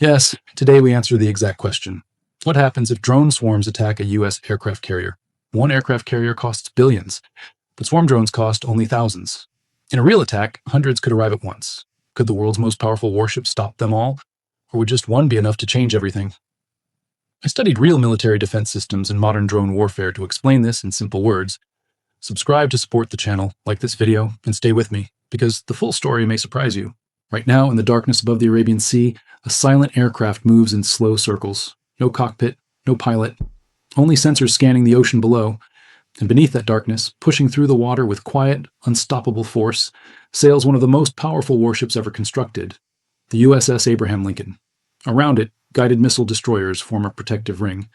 Yes, today we answer the exact question. What happens if drone swarms attack a U.S. aircraft carrier? One aircraft carrier costs billions, but swarm drones cost only thousands. In a real attack, hundreds could arrive at once. Could the world's most powerful warship stop them all? Or would just one be enough to change everything? I studied real military defense systems and modern drone warfare to explain this in simple words. Subscribe to support the channel, like this video, and stay with me, because the full story may surprise you. Right now, in the darkness above the Arabian Sea, a silent aircraft moves in slow circles. No cockpit, no pilot, only sensors scanning the ocean below. And beneath that darkness, pushing through the water with quiet, unstoppable force, sails one of the most powerful warships ever constructed, the USS Abraham Lincoln. Around it, guided missile destroyers form a protective ring.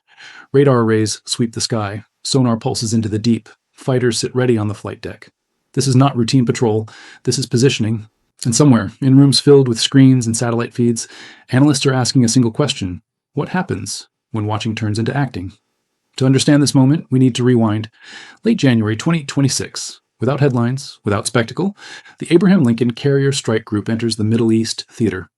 Radar arrays sweep the sky, sonar pulses into the deep, fighters sit ready on the flight deck. This is not routine patrol, this is positioning. And somewhere, in rooms filled with screens and satellite feeds, analysts are asking a single question: what happens when watching turns into acting? To understand this moment, we need to rewind. Late January 2026, without headlines, without spectacle, the Abraham Lincoln Carrier Strike Group enters the Middle East theater.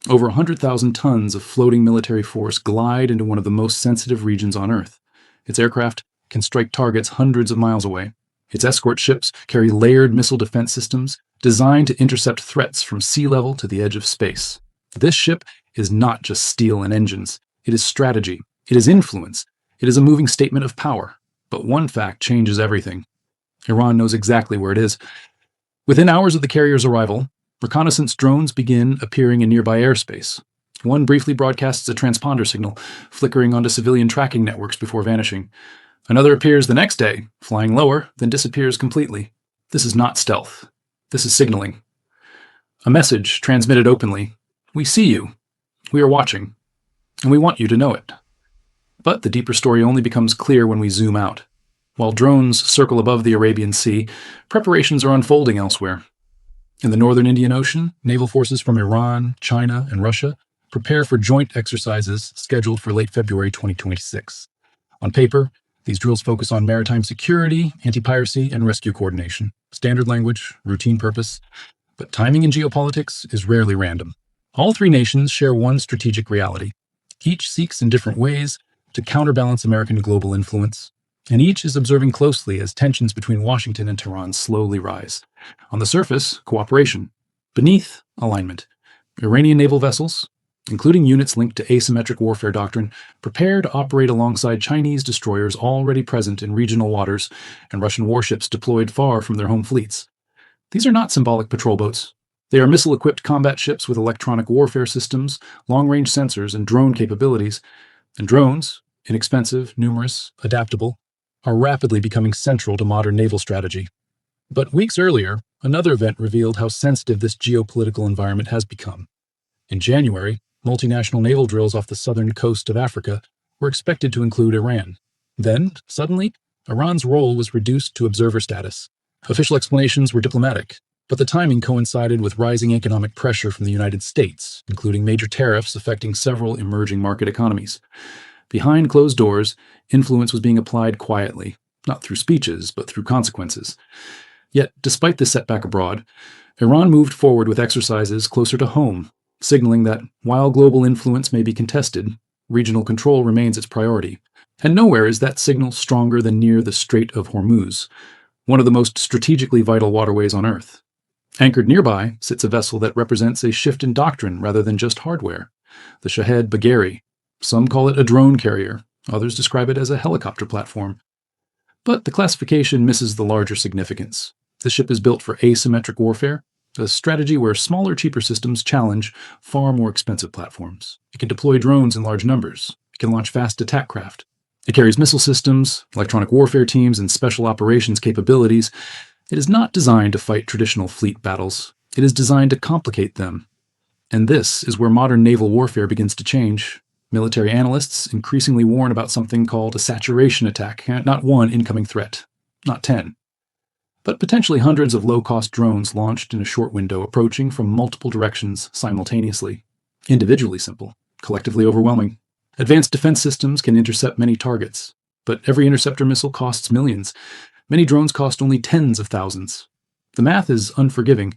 Over 100,000 tons of floating military force glide into one of the most sensitive regions on Earth. Its aircraft can strike targets hundreds of miles away. Its escort ships carry layered missile defense systems designed to intercept threats from sea level to the edge of space. This ship is not just steel and engines. It is strategy. It is influence. It is a moving statement of power. But one fact changes everything. Iran knows exactly where it is. Within hours of the carrier's arrival, reconnaissance drones begin appearing in nearby airspace. One briefly broadcasts a transponder signal, flickering onto civilian tracking networks before vanishing. Another appears the next day, flying lower, then disappears completely. This is not stealth. This is signaling. A message transmitted openly. We see you. We are watching. And we want you to know it. But the deeper story only becomes clear when we zoom out. While drones circle above the Arabian Sea, preparations are unfolding elsewhere. In the northern Indian Ocean, naval forces from Iran, China, and Russia prepare for joint exercises scheduled for late February 2026. On paper, these drills focus on maritime security, anti-piracy, and rescue coordination. Standard language, routine purpose. But timing in geopolitics is rarely random. All three nations share one strategic reality. Each seeks in different ways to counterbalance American global influence, and each is observing closely as tensions between Washington and Tehran slowly rise. On the surface, cooperation. Beneath, alignment. Iranian naval vessels, including units linked to asymmetric warfare doctrine, prepare to operate alongside Chinese destroyers already present in regional waters and Russian warships deployed far from their home fleets. These are not symbolic patrol boats. They are missile-equipped combat ships with electronic warfare systems, long-range sensors, and drone capabilities. And drones, inexpensive, numerous, adaptable, are rapidly becoming central to modern naval strategy. But weeks earlier, another event revealed how sensitive this geopolitical environment has become. In January, multinational naval drills off the southern coast of Africa were expected to include Iran. Then, suddenly, Iran's role was reduced to observer status. Official explanations were diplomatic, but the timing coincided with rising economic pressure from the United States, including major tariffs affecting several emerging market economies. Behind closed doors, influence was being applied quietly, not through speeches, but through consequences. Yet, despite this setback abroad, Iran moved forward with exercises closer to home, signaling that while global influence may be contested, regional control remains its priority. And nowhere is that signal stronger than near the Strait of Hormuz, one of the most strategically vital waterways on Earth. Anchored nearby sits a vessel that represents a shift in doctrine rather than just hardware, the Shahed Bagheri. Some call it a drone carrier, others describe it as a helicopter platform. But the classification misses the larger significance. The ship is built for asymmetric warfare, a strategy where smaller, cheaper systems challenge far more expensive platforms. It can deploy drones in large numbers. It can launch fast attack craft. It carries missile systems, electronic warfare teams, and special operations capabilities. It is not designed to fight traditional fleet battles. It is designed to complicate them. And this is where modern naval warfare begins to change. Military analysts increasingly warn about something called a saturation attack, not one incoming threat, not 10, but potentially hundreds of low-cost drones launched in a short window approaching from multiple directions simultaneously. Individually simple, collectively overwhelming. Advanced defense systems can intercept many targets, but every interceptor missile costs millions. Many drones cost only tens of thousands. The math is unforgiving.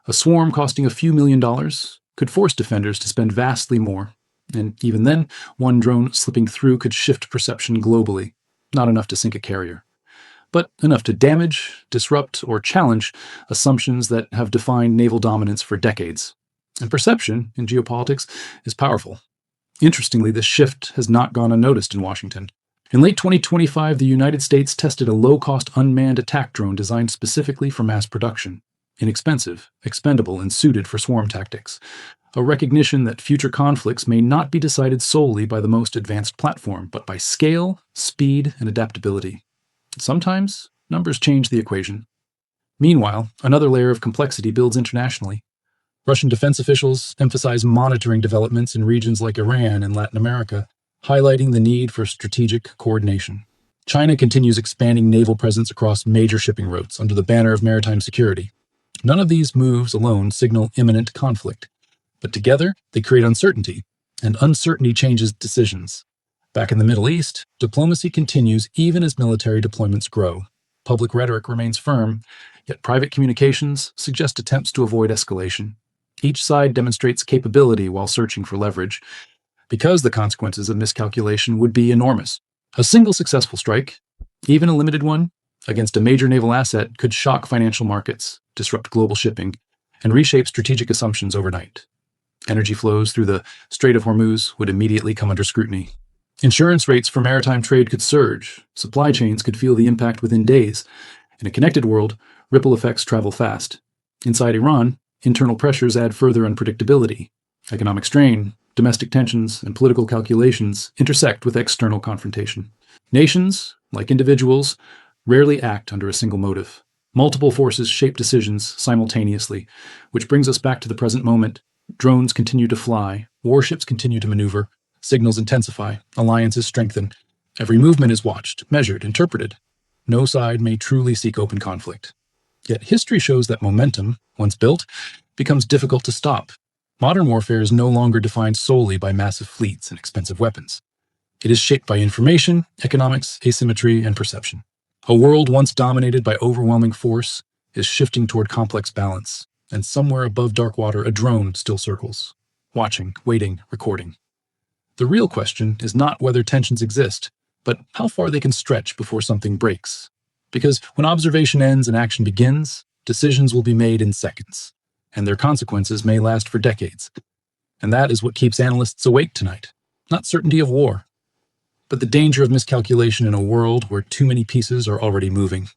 A swarm costing a few $1 million could force defenders to spend vastly more, And even then, one drone slipping through could shift perception globally, not enough to sink a carrier, but enough to damage, disrupt, or challenge assumptions that have defined naval dominance for decades. And perception, in geopolitics, is powerful. Interestingly, this shift has not gone unnoticed in Washington. In late 2025, the United States tested a low-cost unmanned attack drone designed specifically for mass production. Inexpensive, expendable, and suited for swarm tactics. A recognition that future conflicts may not be decided solely by the most advanced platform, but by scale, speed, and adaptability. Sometimes, numbers change the equation. Meanwhile, another layer of complexity builds internationally. Russian defense officials emphasize monitoring developments in regions like Iran and Latin America, highlighting the need for strategic coordination. China continues expanding naval presence across major shipping routes under the banner of maritime security. None of these moves alone signal imminent conflict, but together they create uncertainty, and uncertainty changes decisions. Back in the Middle East, diplomacy continues even as military deployments grow. Public rhetoric remains firm, yet private communications suggest attempts to avoid escalation. Each side demonstrates capability while searching for leverage, because the consequences of miscalculation would be enormous. A single successful strike, even a limited one, against a major naval asset could shock financial markets, disrupt global shipping, and reshape strategic assumptions overnight. Energy flows through the Strait of Hormuz would immediately come under scrutiny. Insurance rates for maritime trade could surge, supply chains could feel the impact within days. In a connected world, ripple effects travel fast. Inside Iran, internal pressures add further unpredictability. Economic strain, domestic tensions, and political calculations intersect with external confrontation. Nations, like individuals, rarely act under a single motive. Multiple forces shape decisions simultaneously, which brings us back to the present moment. Drones continue to fly, warships continue to maneuver, signals intensify, alliances strengthen. Every movement is watched, measured, interpreted. No side may truly seek open conflict. Yet history shows that momentum, once built, becomes difficult to stop. Modern warfare is no longer defined solely by massive fleets and expensive weapons. It is shaped by information, economics, asymmetry, and perception. A world once dominated by overwhelming force is shifting toward complex balance, and somewhere above dark water a drone still circles, watching, waiting, recording. The real question is not whether tensions exist, but how far they can stretch before something breaks. Because when observation ends and action begins, decisions will be made in seconds, and their consequences may last for decades. And that is what keeps analysts awake tonight. Not certainty of war, but the danger of miscalculation in a world where too many pieces are already moving.